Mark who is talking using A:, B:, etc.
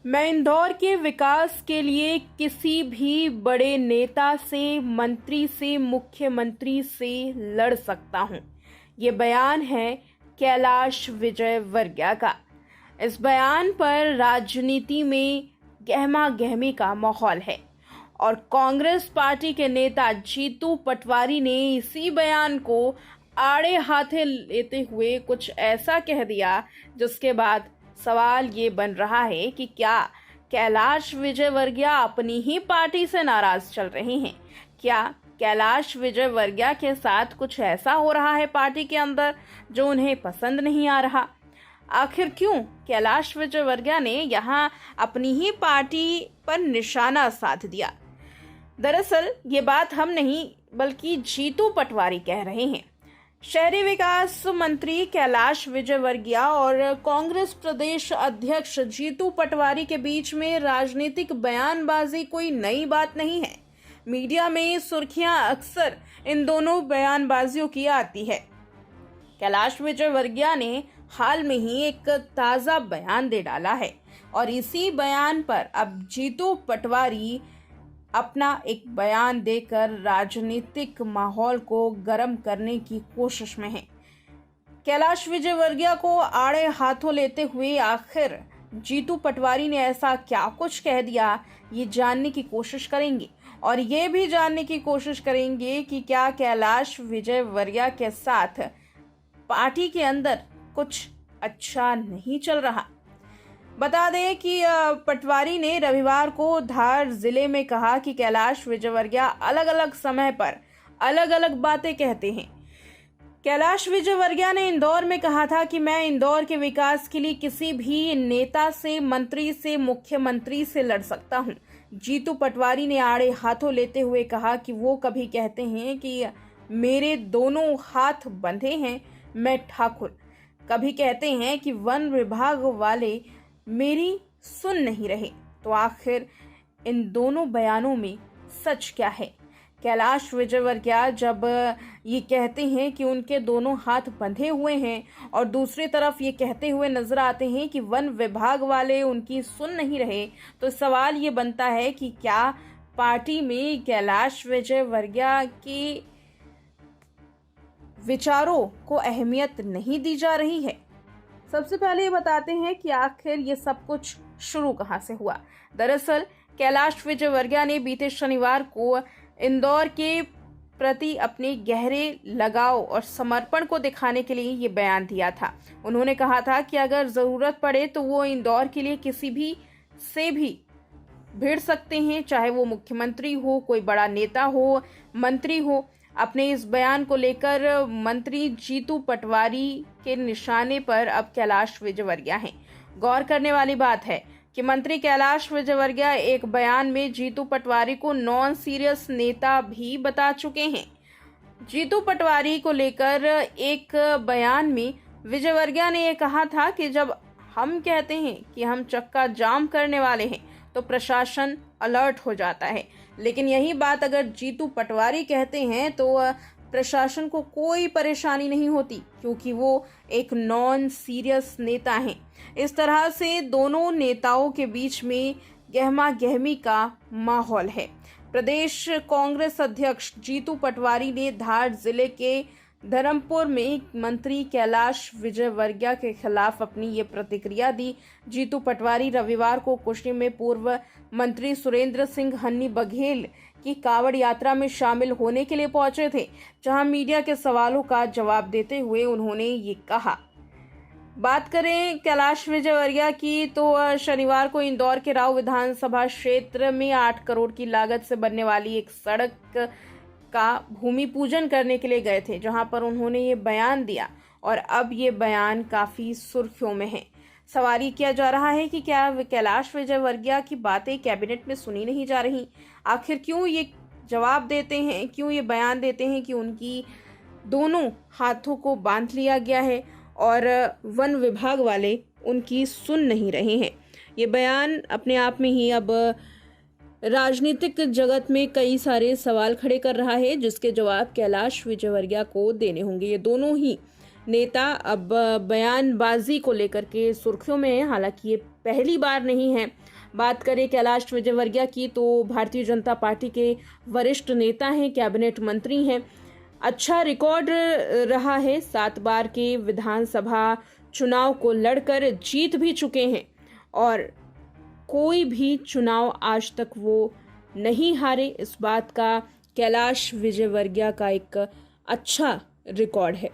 A: मैं इंदौर के विकास के लिए किसी भी बड़े नेता से, मंत्री से, मुख्यमंत्री से लड़ सकता हूं। ये बयान है कैलाश विजयवर्गीय का। इस बयान पर राजनीति में गहमा गहमी का माहौल है और कांग्रेस पार्टी के नेता जीतू पटवारी ने इसी बयान को आड़े हाथे लेते हुए कुछ ऐसा कह दिया जिसके बाद सवाल ये बन रहा है कि क्या कैलाश विजयवर्गीय अपनी ही पार्टी से नाराज चल रहे हैं। क्या कैलाश विजयवर्गीय के साथ कुछ ऐसा हो रहा है पार्टी के अंदर जो उन्हें पसंद नहीं आ रहा। आखिर क्यों कैलाश विजयवर्गीय ने यहाँ अपनी ही पार्टी पर निशाना साध दिया। दरअसल ये बात हम नहीं बल्कि जीतू पटवारी कह रहे हैं। शहरी विकास मंत्री कैलाश विजयवर्गीय और कांग्रेस प्रदेश अध्यक्ष जीतू पटवारी के बीच में राजनीतिक बयानबाजी कोई नई बात नहीं है। मीडिया में सुर्खियां अक्सर इन दोनों बयानबाजियों की आती है। कैलाश विजयवर्गीय ने हाल में ही एक ताजा बयान दे डाला है और इसी बयान पर अब जीतू पटवारी अपना एक बयान देकर राजनीतिक माहौल को गर्म करने की कोशिश में है। कैलाश विजयवर्गीय को आड़े हाथों लेते हुए आखिर जीतू पटवारी ने ऐसा क्या कुछ कह दिया, ये जानने की कोशिश करेंगे और ये भी जानने की कोशिश करेंगे कि क्या कैलाश विजयवर्गीय के साथ पार्टी के अंदर कुछ अच्छा नहीं चल रहा। बता दें कि पटवारी ने रविवार को धार जिले में कहा कि कैलाश विजयवर्गीय अलग अलग समय पर अलग अलग बातें कहते हैं। कैलाश विजयवर्गीय ने इंदौर में कहा था कि मैं इंदौर के विकास के लिए किसी भी नेता से, मंत्री से, मुख्यमंत्री से लड़ सकता हूं। जीतू पटवारी ने आड़े हाथों लेते हुए कहा कि वो कभी कहते हैं कि मेरे दोनों हाथ बंधे हैं, मैं ठाकुर। कभी कहते हैं कि वन विभाग वाले मेरी सुन नहीं रहे। तो आखिर इन दोनों बयानों में सच क्या है। कैलाश विजयवर्गीय जब ये कहते हैं कि उनके दोनों हाथ बंधे हुए हैं और दूसरी तरफ ये कहते हुए नजर आते हैं कि वन विभाग वाले उनकी सुन नहीं रहे, तो सवाल ये बनता है कि क्या पार्टी में कैलाश विजयवर्गीय के विचारों को अहमियत नहीं दी जा रही है। सबसे पहले ये बताते हैं कि आखिर ये सब कुछ शुरू कहां से हुआ। दरअसल कैलाश विजयवर्गीय ने बीते शनिवार को इंदौर के प्रति अपने गहरे लगाव और समर्पण को दिखाने के लिए ये बयान दिया था। उन्होंने कहा था कि अगर जरूरत पड़े तो वो इंदौर के लिए किसी भी से भी भिड़ सकते हैं, चाहे वो मुख्यमंत्री हो, कोई बड़ा नेता हो, मंत्री हो। अपने इस बयान को लेकर मंत्री जीतू पटवारी के निशाने पर अब कैलाश विजयवर्गीय हैं। गौर करने वाली बात है कि मंत्री कैलाश विजयवर्गीय एक बयान में जीतू पटवारी को नॉन सीरियस नेता भी बता चुके हैं। जीतू पटवारी को लेकर एक बयान में विजयवर्गीय ने यह कहा था कि जब हम कहते हैं कि हम चक्का जाम करने वाले हैं तो प्रशासन अलर्ट हो जाता है, लेकिन यही बात अगर जीतू पटवारी कहते हैं तो प्रशासन को कोई परेशानी नहीं होती क्योंकि वो एक नॉन सीरियस नेता हैं। इस तरह से दोनों नेताओं के बीच में गहमा गहमी का माहौल है। प्रदेश कांग्रेस अध्यक्ष जीतू पटवारी ने धार जिले के धर्मपुर में मंत्री कैलाश विजयवर्गीय के खिलाफ अपनी ये प्रतिक्रिया दी। जीतू पटवारी रविवार को कुश्ती में पूर्व मंत्री सुरेंद्र सिंह हन्नी बघेल की कावड़ यात्रा में शामिल होने के लिए पहुंचे थे, जहां मीडिया के सवालों का जवाब देते हुए उन्होंने ये कहा। बात करें कैलाश विजयवर्गीय की तो शनिवार को इंदौर के राव विधानसभा क्षेत्र में 8 करोड़ की लागत से बनने वाली एक सड़क का भूमि पूजन करने के लिए गए थे, जहां पर उन्होंने ये बयान दिया और अब ये बयान काफी सुर्खियों में है। सवाल ये किया जा रहा है कि क्या कैलाश विजयवर्गीय की बातें कैबिनेट में सुनी नहीं जा रही। आखिर क्यों ये जवाब देते हैं, क्यों ये बयान देते हैं कि उनकी दोनों हाथों को बांध लिया गया है और वन विभाग वाले उनकी सुन नहीं रहे हैं। ये बयान अपने आप में ही अब राजनीतिक जगत में कई सारे सवाल खड़े कर रहा है, जिसके जवाब कैलाश विजयवर्गीय को देने होंगे। ये दोनों ही नेता अब बयानबाजी को लेकर के सुर्खियों में है। हालांकि ये पहली बार नहीं है बात करें कैलाश विजयवर्गीय की तो भारतीय जनता पार्टी के वरिष्ठ नेता हैं, कैबिनेट मंत्री हैं। अच्छा रिकॉर्ड रहा है, 7 बार के विधानसभा चुनाव को लड़कर जीत भी चुके हैं और कोई भी चुनाव आज तक वो नहीं हारे। इस बात का कैलाश विजयवर्गीय का एक अच्छा रिकॉर्ड है।